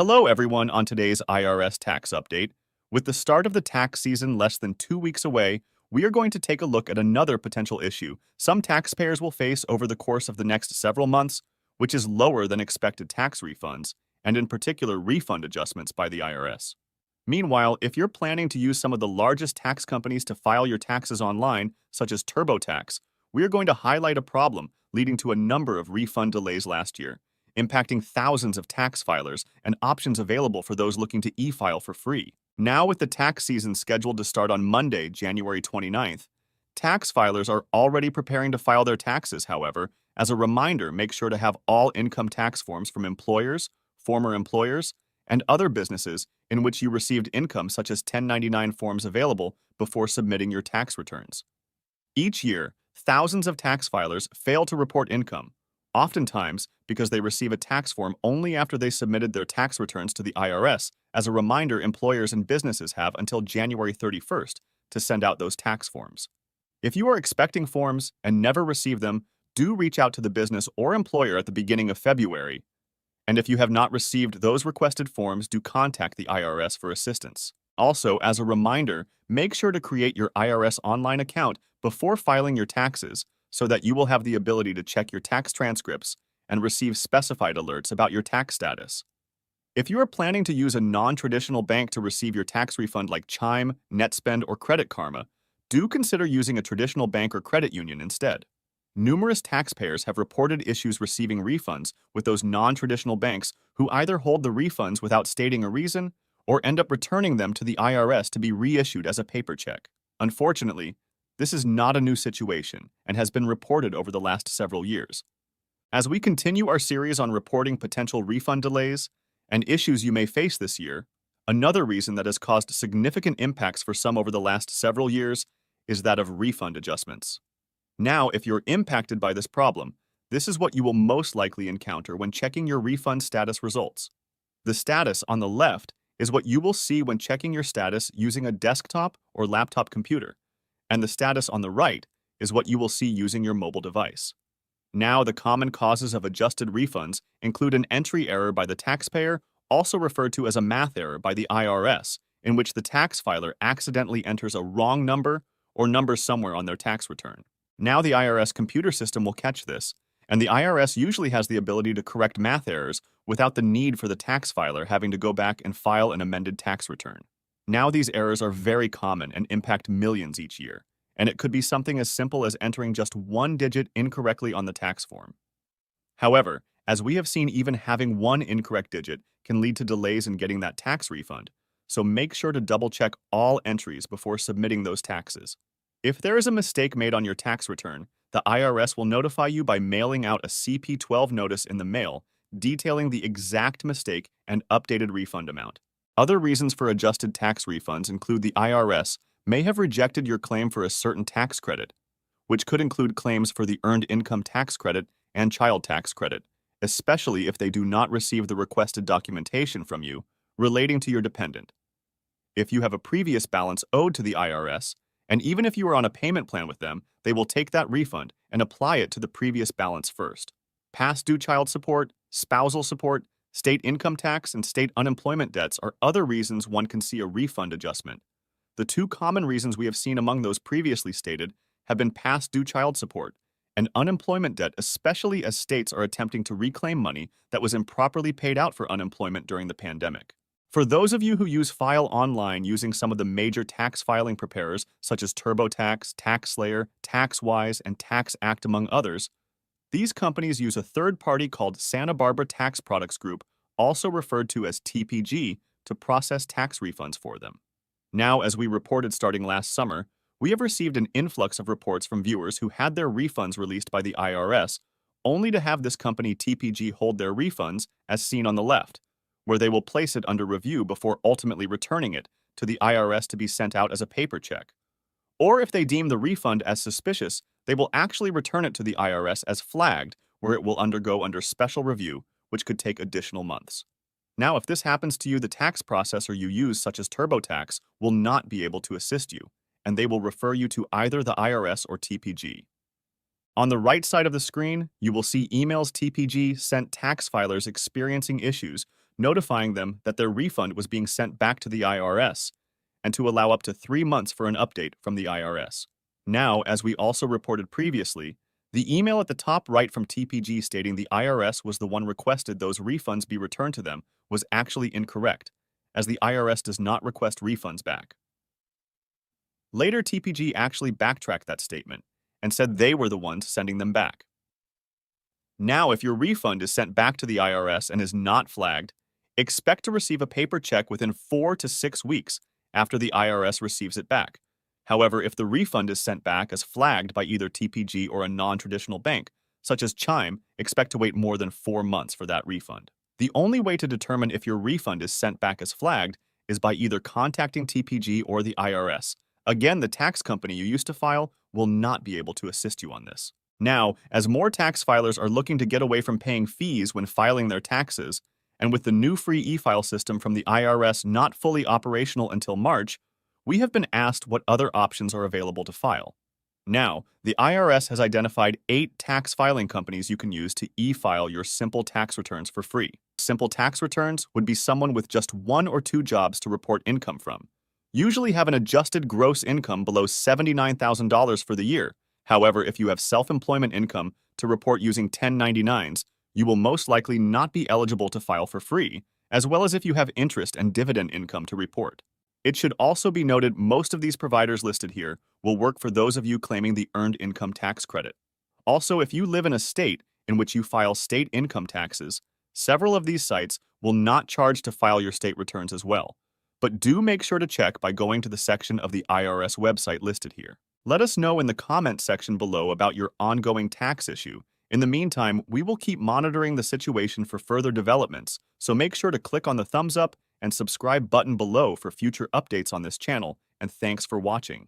Hello, everyone, on today's IRS tax update. With the start of the tax season less than 2 weeks away, we are going to take a look at another potential issue some taxpayers will face over the course of the next several months, which is lower than expected tax refunds, and in particular refund adjustments by the IRS. Meanwhile, if you're planning to use some of the largest tax companies to file your taxes online, such as TurboTax, we are going to highlight a problem leading to a number of refund delays last year, impacting thousands of tax filers and options available for those looking to e-file for free. Now, with the tax season scheduled to start on Monday, January 29th, tax filers are already preparing to file their taxes. However, as a reminder, make sure to have all income tax forms from employers, former employers, and other businesses in which you received income, such as 1099 forms, available before submitting your tax returns. Each year, thousands of tax filers fail to report income, oftentimes because they receive a tax form only after they submitted their tax returns to the IRS. As a reminder, employers and businesses have until January 31st to send out those tax forms. If you are expecting forms and never receive them, do reach out to the business or employer at the beginning of February. And if you have not received those requested forms, do contact the IRS for assistance. Also, as a reminder, make sure to create your IRS online account before filing your taxes so that you will have the ability to check your tax transcripts and receive specified alerts about your tax status. If you are planning to use a non-traditional bank to receive your tax refund like Chime, NetSpend, or Credit Karma, do consider using a traditional bank or credit union instead. Numerous taxpayers have reported issues receiving refunds with those non-traditional banks who either hold the refunds without stating a reason or end up returning them to the IRS to be reissued as a paper check. Unfortunately, this is not a new situation and has been reported over the last several years. As we continue our series on reporting potential refund delays and issues you may face this year, another reason that has caused significant impacts for some over the last several years is that of refund adjustments. Now, if you're impacted by this problem, this is what you will most likely encounter when checking your refund status results. The status on the left is what you will see when checking your status using a desktop or laptop computer, and the status on the right is what you will see using your mobile device. Now, the common causes of adjusted refunds include an entry error by the taxpayer, also referred to as a math error by the IRS, in which the tax filer accidentally enters a wrong number or number somewhere on their tax return. Now the IRS computer system will catch this, and the IRS usually has the ability to correct math errors without the need for the tax filer having to go back and file an amended tax return. Now these errors are very common and impact millions each year, and it could be something as simple as entering just one digit incorrectly on the tax form. However, as we have seen, even having one incorrect digit can lead to delays in getting that tax refund, so make sure to double-check all entries before submitting those taxes. If there is a mistake made on your tax return, the IRS will notify you by mailing out a CP-12 notice in the mail detailing the exact mistake and updated refund amount. Other reasons for adjusted tax refunds include the IRS may have rejected your claim for a certain tax credit, which could include claims for the Earned Income Tax Credit and Child Tax Credit, especially if they do not receive the requested documentation from you relating to your dependent. If you have a previous balance owed to the IRS, and even if you are on a payment plan with them, they will take that refund and apply it to the previous balance first. Past due child support, spousal support, state income tax, and state unemployment debts are other reasons one can see a refund adjustment. The two common reasons we have seen among those previously stated have been past due child support and unemployment debt, especially as states are attempting to reclaim money that was improperly paid out for unemployment during the pandemic. For those of you who use File Online using some of the major tax filing preparers such as TurboTax, TaxSlayer, TaxWise, and TaxAct, among others, these companies use a third party called Santa Barbara Tax Products Group, also referred to as TPG, to process tax refunds for them. Now, as we reported starting last summer, we have received an influx of reports from viewers who had their refunds released by the IRS, only to have this company TPG hold their refunds, as seen on the left, where they will place it under review before ultimately returning it to the IRS to be sent out as a paper check. Or if they deem the refund as suspicious, they will actually return it to the IRS as flagged, where it will undergo under special review, which could take additional months. Now, if this happens to you, the tax processor you use, such as TurboTax, will not be able to assist you, and they will refer you to either the IRS or TPG. On the right side of the screen, you will see emails TPG sent tax filers experiencing issues notifying them that their refund was being sent back to the IRS, and to allow up to 3 months for an update from the IRS. Now, as we also reported previously, the email at the top right from TPG stating the IRS was the one requested those refunds be returned to them was actually incorrect, as the IRS does not request refunds back. Later, TPG actually backtracked that statement and said they were the ones sending them back. Now, if your refund is sent back to the IRS and is not flagged, expect to receive a paper check within 4 to 6 weeks after the IRS receives it back. However, if the refund is sent back as flagged by either TPG or a non-traditional bank, such as Chime, expect to wait more than 4 months for that refund. The only way to determine if your refund is sent back as flagged is by either contacting TPG or the IRS. Again, the tax company you used to file will not be able to assist you on this. Now, as more tax filers are looking to get away from paying fees when filing their taxes, and with the new free e-file system from the IRS not fully operational until March, we have been asked what other options are available to file. Now, the IRS has identified 8 tax filing companies you can use to e-file your simple tax returns for free. Simple tax returns would be someone with just 1 or 2 jobs to report income from. Usually have an adjusted gross income below $79,000 for the year. However, if you have self-employment income to report using 1099s, you will most likely not be eligible to file for free, as well as if you have interest and dividend income to report. It should also be noted most of these providers listed here will work for those of you claiming the Earned Income Tax Credit. Also, if you live in a state in which you file state income taxes, several of these sites will not charge to file your state returns as well. But do make sure to check by going to the section of the IRS website listed here. Let us know in the comment section below about your ongoing tax issue. In the meantime, we will keep monitoring the situation for further developments, so make sure to click on the thumbs up and subscribe button below for future updates on this channel, and thanks for watching.